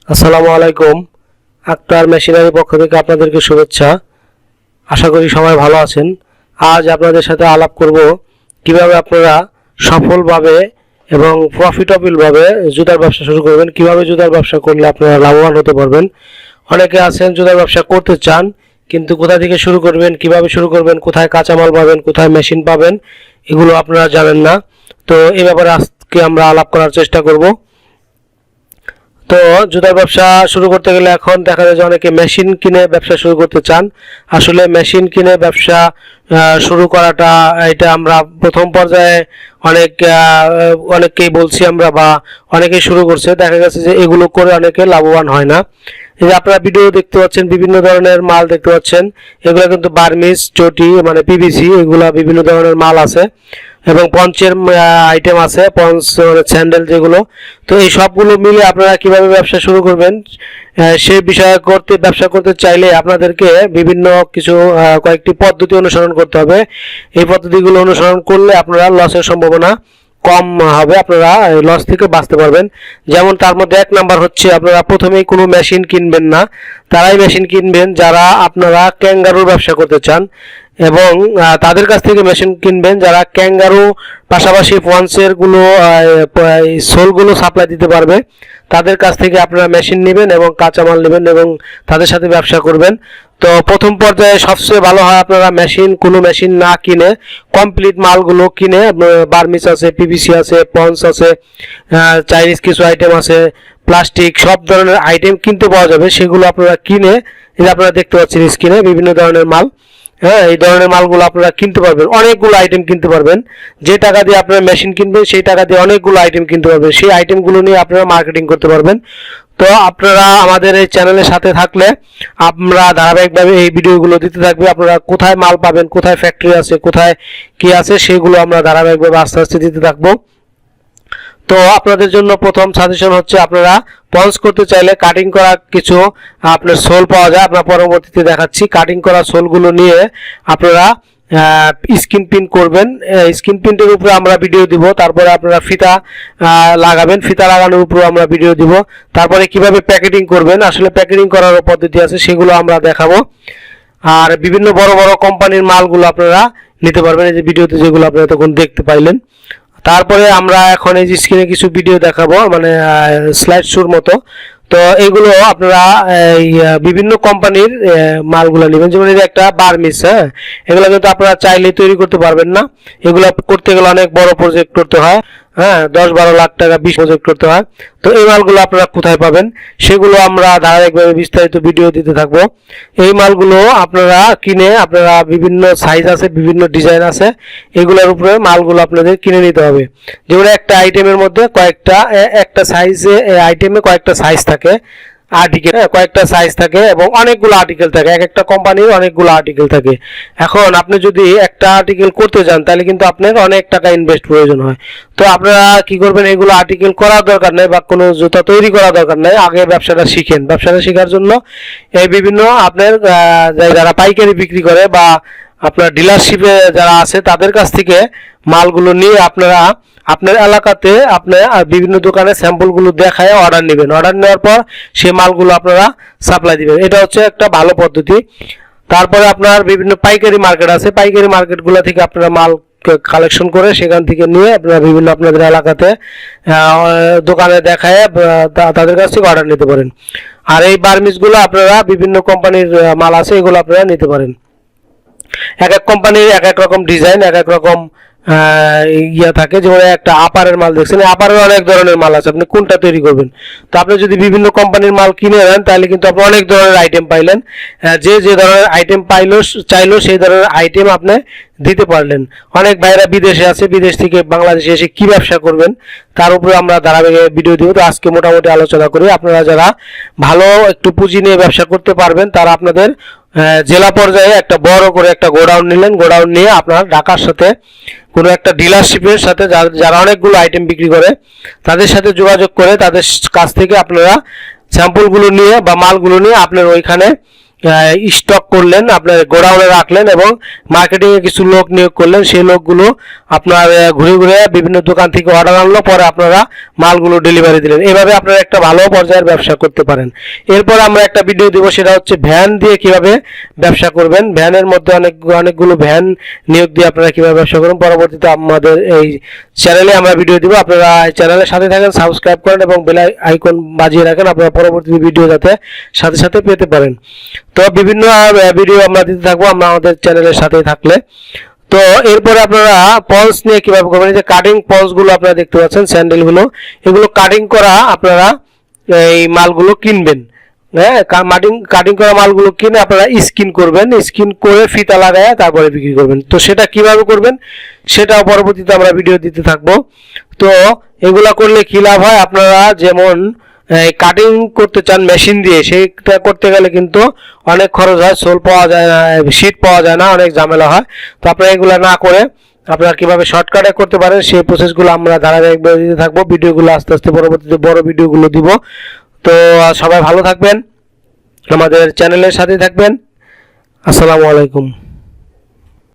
আসসালামু আলাইকুম। আক্তার মেশিনারি পক্ষ থেকে আপনাদেরকে শুভেচ্ছা। আশা করি সবাই ভালো আছেন। আজ আপনাদের সাথে আলাপ করব কিভাবে আপনারা সফলভাবে এবং প্রফিটেবলভাবে জুতার ব্যবসা শুরু করবেন, কিভাবে জুতার ব্যবসা করলে আপনারা লাভবান হতে পারবেন। অনেকে আছেন জুতার ব্যবসা করতে চান, কিন্তু কোথা থেকে শুরু করবেন, কিভাবে শুরু করবেন, কোথায় কাঁচামাল পাবেন, কোথায় মেশিন পাবেন, এগুলো আপনারা জানেন না। তো এই ব্যাপারে আজকে আমরা আলাপ করার চেষ্টা করব। তো জুতার ব্যবসা শুরু করতে গেলে এখন দেখা যায় যে অনেকে মেশিন কিনে ব্যবসা শুরু করতে চান। আসলে মেশিন কিনে ব্যবসা শুরু করাটা এটা আমরা প্রথম পর্যায়ে অনেককেই বলছি আমরা, বা অনেকেই শুরু করছে, দেখা গেছে যে এগুলো করে অনেকে লাভবান হয় না। এই যে আপনারা ভিডিও দেখতে পাচ্ছেন, বিভিন্ন ধরনের মাল দেখতে পাচ্ছেন, এগুলো কিন্তু বার্মিস, চটি মানে পিভিসি, এগুলা বিভিন্ন ধরনের মাল আছে এবং পঞ্চের আইটেম আছে, পঞ্চ স্যান্ডেল যেগুলো। তো এই সবগুলো মিলে আপনারা কিভাবে ব্যবসা শুরু করবেন সেই বিষয়ে ব্যবসা করতে চাইলে আপনাদেরকে বিভিন্ন কিছু কয়েকটি পদ্ধতি অনুসরণ করতে হবে। এই পদ্ধতিগুলো অনুসরণ করলে আপনারা লসের সম্ভাবনা কম হবে, আপনারা লস থেকে বাঁচতে পারবেন। যেমন তার মধ্যে এক নাম্বার হচ্ছে, আপনারা প্রথমেই কোনো মেশিন কিনবেন না। তারাই মেশিন কিনবেন যারা আপনারা ক্যাঙ্গারুর ব্যবসা করতে চান, এবং তাদের কাছ থেকে মেশিন কিনবেন যারা ক্যাঙ্গারু পাশাপাশি পন্সের গুলো সোলগুলো সাপ্লাই দিতে পারবে। তাদের কাছ থেকে আপনারা মেশিন নেবেন এবং কাঁচামাল নেবেন এবং তাদের সাথে ব্যবসা করবেন। তো প্রথম পর্যায়ে সবচেয়ে ভালো হয় আপনারা কোনো মেশিন না কিনে কমপ্লিট মালগুলো কিনে, বার্মিস আছে, পিভিসি আছে, পন্স আছে, চাইনিজ কিছু আইটেম আছে, প্লাস্টিক, সব ধরনের আইটেম কিনতে পাওয়া যাবে। সেগুলো আপনারা কিনে, এই আপনারা দেখতে পাচ্ছেন স্ক্রিনে বিভিন্ন ধরনের মাল, এই ধরনের মালগুলো আপনারা কিনতে পারবেন, অনেকগুলো আইটেম কিনতে পারবেন। যে টাকা দিয়ে আপনারা মেশিন কিনবেন সেই টাকা দিয়ে অনেকগুলো আইটেম কিনতে পারবেন। সেই আইটেমগুলো নিয়ে আপনারা মার্কেটিং করতে পারবেন। তো আপনারা আমাদের এই চ্যানেলের সাথে থাকলে আমরা ধারাবাহিকভাবে এই ভিডিওগুলো দিতে থাকবে। আপনারা কোথায় মাল পাবেন, কোথায় ফ্যাক্টরি আছে, কোথায় কি আছে, সেগুলো আমরা ধারাবাহিকভাবে আস্তে আস্তে দিতে থাকবো। তো আপনাদের জন্য প্রথম সাজেশন হচ্ছে, আপনারা পঞ্চ করতে চাইলে কাটিং করা কিছু আপনার সোল পাওয়া যায়, আপনার পরবর্তীতে দেখাচ্ছি। কাটিং করা সোলগুলো নিয়ে আপনারা স্ক্রিন প্রিন্ট করবেন। স্ক্রিন প্রিন্টের উপরে আমরা ভিডিও দিব, তারপরে আপনারা ফিতা লাগাবেন, ফিতা লাগানোর উপরে আমরা ভিডিও দিব। তারপরে কিভাবে প্যাকেটিং করবেন, আসলে প্যাকেটিং করার পদ্ধতি আছে, সেগুলো আমরা দেখাবো। আর বিভিন্ন বড় বড় কোম্পানির মালগুলো আপনারা নিতে পারবেন, এই যে ভিডিওতে যেগুলো আপনারা তখন দেখতে পাইলেন। তারপরে আমরা এখন এই যে স্ক্রিনে কিছু ভিডিও দেখাবো, মানে স্লাইড শোর মতো। তো এগুলো আপনারা এই বিভিন্ন কোম্পানির মালগুলো নেবেন। যেমন এই যে একটা বার্মিস, এগুলো কিন্তু আপনারা চাইলে তৈরি করতে পারবেন না। এগুলো করতে গেলে অনেক বড় প্রজেক্ট করতে হয়, 10-12 লাখ টাকা 20 প্রজেক্ট করতে হয়। তো এই মালগুলো আপনারা কোথায় পাবেন সেগুলো আমরা ধারাবাহিকভাবে বিস্তারিত ভিডিও দিতে থাকবো। এই মালগুলো আপনারা কিনে, আপনারা বিভিন্ন সাইজ আছে, বিভিন্ন ডিজাইন আছে, এগুলোর উপরে মালগুলো আপনাদের কিনে নিতে হবে। যেমন একটা আইটেমের মধ্যে একটা সাইজে আইটেমে কয়েকটা সাইজ থাকে, আর্টিকেল কয়েকটা সাইজ থাকে এবং অনেকগুলো আর্টিকেল থাকে, এক একটা কোম্পানির অনেকগুলো আর্টিকেল থাকে। এখন আপনি যদি একটা আর্টিকেল করতে যান তাহলে কিন্তু আপনার অনেক টাকা ইনভেস্ট প্রয়োজন হয়। তো আপনারা কি করবেন, এগুলো আর্টিকেল করার দরকার নেই বা কোনো জুতা তৈরি করার দরকার নেই, আগে ব্যবসাটা শিখেন। ব্যবসাটা শেখার জন্য এই বিভিন্ন আপনার যারা পাইকারি বিক্রি করে বা আপনার ডিলারশিপে যারা আছে তাদের কাছ থেকে মালগুলো নিয়ে আপনারা আপনার এলাকাতে আপনার বিভিন্ন দোকানে স্যাম্পলগুলো দেখায় অর্ডার নেবেন। অর্ডার নেওয়ার পর সেই মালগুলো আপনারা সাপ্লাই দিবেন, এটা হচ্ছে একটা ভালো পদ্ধতি। তারপরে আপনার বিভিন্ন পাইকারি মার্কেট আছে, পাইকারি মার্কেটগুলো থেকে আপনারা মাল কালেকশন করে সেখান থেকে নিয়ে আপনারা বিভিন্ন আপনাদের এলাকাতে দোকানে দেখায় তাদের কাছ থেকে অর্ডার নিতে পারেন। আর এই বার্মিসগুলো আপনারা বিভিন্ন কোম্পানির মাল আছে, এগুলো আপনারা নিতে পারেন। এক এক কোম্পানির এক এক রকম ডিজাইন, এক এক রকম থাকে। যেমন একটা আপারের মাল দেখছেন, আপারের অনেক ধরনের মাল আছে, আপনি কোনটা তৈরি করবেন। তো আপনি যদি বিভিন্ন কোম্পানির মাল কিনে নেন তাহলে কিন্তু আপনি অনেক ধরনের আইটেম পাইলেন, যে ধরনের আইটেম চাইলো সেই ধরনের আইটেম আপনি দিতে পারলেন। অনেক ভাইরা বিদেশে আছে, বিদেশ থেকে বাংলাদেশে এসে কি ব্যবসা করবেন তার উপরে আমরা ধারাবাহিক ভিডিও দিব। তো আজকে মোটামুটি আলোচনা করি। আপনারা যারা ভালো একটু পুঁজি নিয়ে ব্যবসা করতে পারবেন তারা আপনাদের জেলা পর্যায়ে একটা বড় করে একটা গোডাউন নিলেন, গোডাউন নিয়ে আপনার ঢাকার সাথে কোনো একটা ডিলারশিপের সাথে যারা অনেকগুলো আইটেম বিক্রি করে তাদের সাথে যোগাযোগ করে তাদের কাছ থেকে আপনারা স্যাম্পলগুলো নিয়ে বা মালগুলো নিয়ে আপনার ওইখানে স্টক করলেন, আপনার গোডাউনে রাখলেন এবং মার্কেটিংয়ে কিছু লোক নিয়োগ করলেন। সেই লোকগুলো আপনার ঘুরে ঘুরে বিভিন্ন দোকান থেকে অর্ডার আনলো, পরে আপনারা মালগুলো ডেলিভারি দিলেন। এভাবে আপনারা একটা ভালো পর্যায়ের ব্যবসা করতে পারেন। এরপর আমরা একটা ভিডিও দিব, সেটা হচ্ছে ভ্যান দিয়ে কিভাবে ব্যবসা করবেন। ভ্যানের মধ্যে অনেকগুলো ভ্যান নিয়োগ দিয়ে আপনারা কিভাবে ব্যবসা করবেন। পরবর্তীতে আমাদের এই চ্যানেলে আমরা ভিডিও দিব। আপনারা চ্যানেলের সাথে থাকেন, সাবস্ক্রাইব করেন এবং বেল আইকন বাজিয়ে রাখেন, আপনারা পরবর্তী ভিডিও যাতে সাথে সাথে পেতে পারেন। তো বিভিন্ন ভিডিও আমরা দিতে থাকবো আমরা আমাদের চ্যানেলের সাথেই থাকলে। তো এরপরে আপনারা পলস নিয়ে কিভাবে করবেন। এই যে কাটিং পলস গুলো আপনারা দেখতে পাচ্ছেন, স্যান্ডেল গুলো, এগুলো কাটিং করা আপনারা এই মালগুলো কিনবেন। হ্যাঁ, কাটিং করা মালগুলো কিনে আপনারা স্কিন করবেন, স্কিন করে ফিতা লাগায় তারপরে বিক্রি করবেন। তো সেটা কিভাবে করবেন সেটাও পরবর্তীতে আমরা ভিডিও দিতে থাকবো। তো এগুলা করলে কি লাভ হয়, আপনারা যেমন কাটিং করতে চান মেশিন দিয়ে, সেইটা করতে গেলে কিন্তু অনেক খরচ হয়, সোল পাওয়া যায় না, শীট পাওয়া যায় না, অনেক ঝামেলা হয়। তো আপনারা এগুলা না করে আপনারা কিভাবে শর্টকাটে করতে পারেন সেই প্রসেসগুলো আমরা ধারাবাহিকভাবে দিতে থাকবো। ভিডিওগুলো আস্তে আস্তে পরবর্তীতে বড় ভিডিওগুলো দিব। তো সবাই ভালো থাকবেন, আমাদের চ্যানেলের সাথে থাকবেন। আসসালামু আলাইকুম।